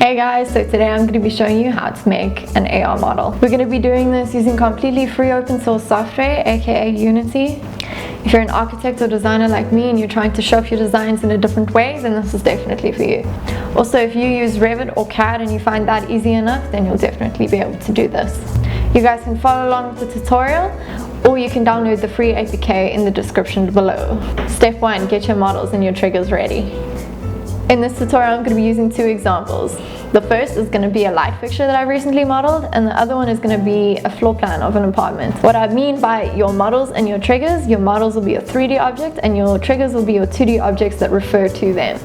Hey guys, so today I'm going to be showing you how to make an AR model. We're going to be doing this using completely free open source software, aka Unity. If you're an architect or designer like me and you're trying to show off your designs in a different way, then this is definitely for you. Also, if you use Revit or CAD and you find that easy enough, then you'll definitely be able to do this. You guys can follow along with the tutorial, or you can download the free APK in the description below. Step 1, get your models and your triggers ready. In this tutorial, I'm going to be using two examples. The first is going to be a light fixture that I recently modeled, and the other one is going to be a floor plan of an apartment. What I mean by your models and your triggers, your models will be a 3D object and your triggers will be your 2D objects that refer to them.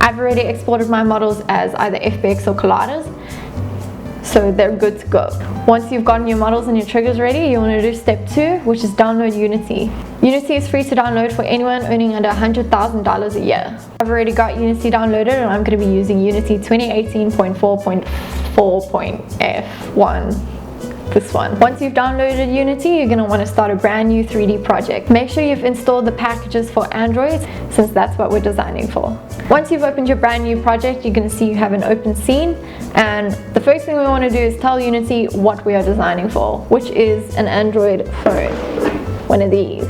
I've already exported my models as either FBX or colliders, so they're good to go. Once you've gotten your models and your triggers ready, you want to do step 2, which is download Unity. Unity is free to download for anyone earning under $100,000 a year. I've already got Unity downloaded and I'm going to be using Unity 2018.4.4.f1. This one. Once you've downloaded Unity, you're going to want to start a brand new 3D project. Make sure you've installed the packages for Android, since that's what we're designing for. Once you've opened your brand new project, you're going to see you have an open scene, and the first thing we want to do is tell Unity what we are designing for, which is an Android phone, one of these.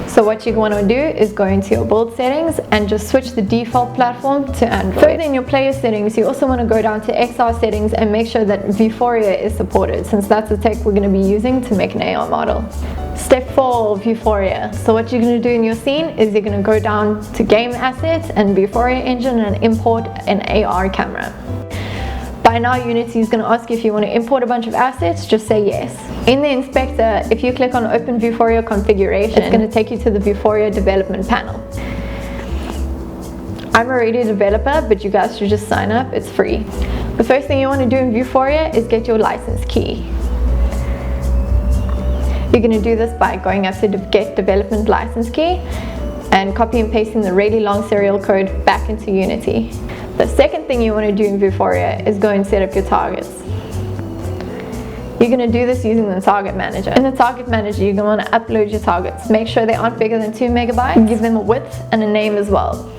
So what you want to do is go into your build settings and just switch the default platform to Android. Further in your player settings, you also want to go down to XR settings and make sure that Vuforia is supported, since that's the tech we're going to be using to make an AR model. Step 4, Vuforia. So what you're going to do in your scene is you're going to go down to game assets and Vuforia engine and import an AR camera. By now, Unity is going to ask you if you want to import a bunch of assets. Just say yes. In the inspector, if you click on Open Vuforia Configuration, it's going to take you to the Vuforia development panel. I'm already a developer, but you guys should just sign up. It's free. The first thing you want to do in Vuforia is get your license key. You're going to do this by going up to Get Development License Key and copy and pasting the really long serial code back into Unity. The second thing you want to do in Vuforia is go and set up your targets. You're going to do this using the target manager. In the target manager, you're going to want to upload your targets. Make sure they aren't bigger than 2 megabytes. Give them a width and a name as well.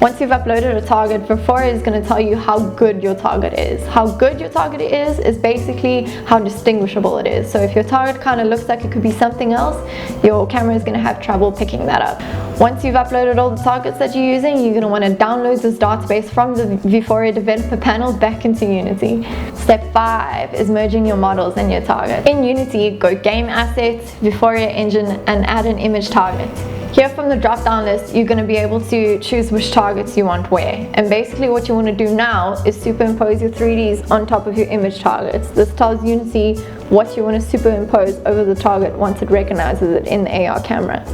Once you've uploaded a target, Vuforia is going to tell you how good your target is. How good your target is basically how distinguishable it is. So if your target kind of looks like it could be something else, your camera is going to have trouble picking that up. Once you've uploaded all the targets that you're using, you're going to want to download this database from the Vuforia developer panel back into Unity. Step 5 is merging your models and your target. In Unity, go Game Assets, Vuforia Engine, and add an image target. Here from the drop-down list, you're going to be able to choose which targets you want where. And basically what you want to do now is superimpose your 3Ds on top of your image targets. This tells Unity what you want to superimpose over the target once it recognizes it in the AR camera.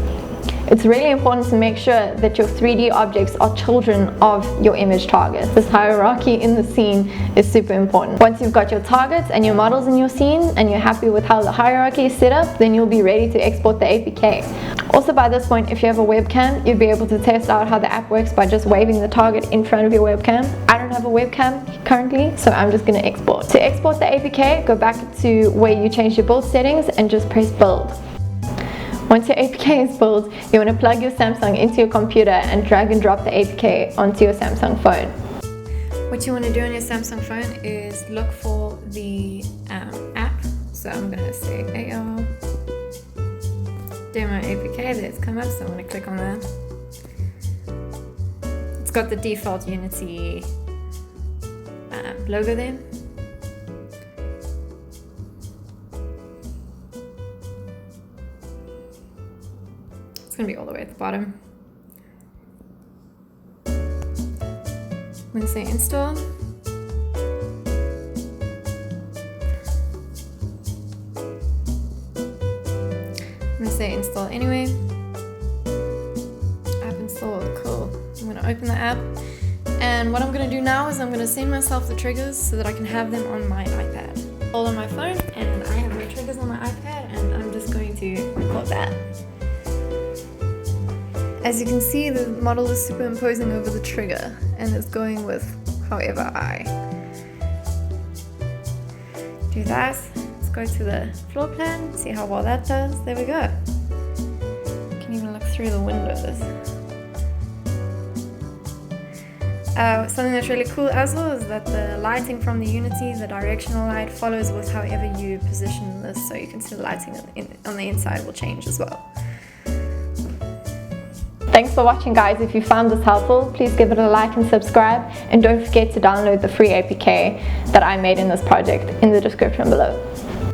It's really important to make sure that your 3D objects are children of your image targets. This hierarchy in the scene is super important. Once you've got your targets and your models in your scene and you're happy with how the hierarchy is set up, then you'll be ready to export the APK. Also, by this point, if you have a webcam, you'll be able to test out how the app works by just waving the target in front of your webcam. I don't have a webcam currently, so I'm just going to export. To export the APK, go back to where you changed your build settings and just press build. Once your APK is built, you want to plug your Samsung into your computer and drag and drop the APK onto your Samsung phone. What you want to do on your Samsung phone is look for the app. So I'm going to say AR Demo APK. There it's come up, so I'm going to click on that. It's got the default Unity logo there. It's going to be all the way at the bottom. I'm going to say install. I'm going to say install anyway. App install, cool. I'm going to open the app. And what I'm going to do now is I'm going to send myself the triggers so that I can have them on my iPad. All on my phone, and I have my triggers on my iPad, and I'm just going to record that. As you can see, the model is superimposing over the trigger and it's going with however I do that. Let's go to the floor plan, see how well that does. There we go. You can even look through the windows. Something that's really cool as well is that the lighting from the Unity, the directional light, follows with however you position this, so you can see the lighting on the inside will change as well. Thanks for watching, guys. If you found this helpful, please give it a like and subscribe, and don't forget to download the free APK that I made in this project in the description below.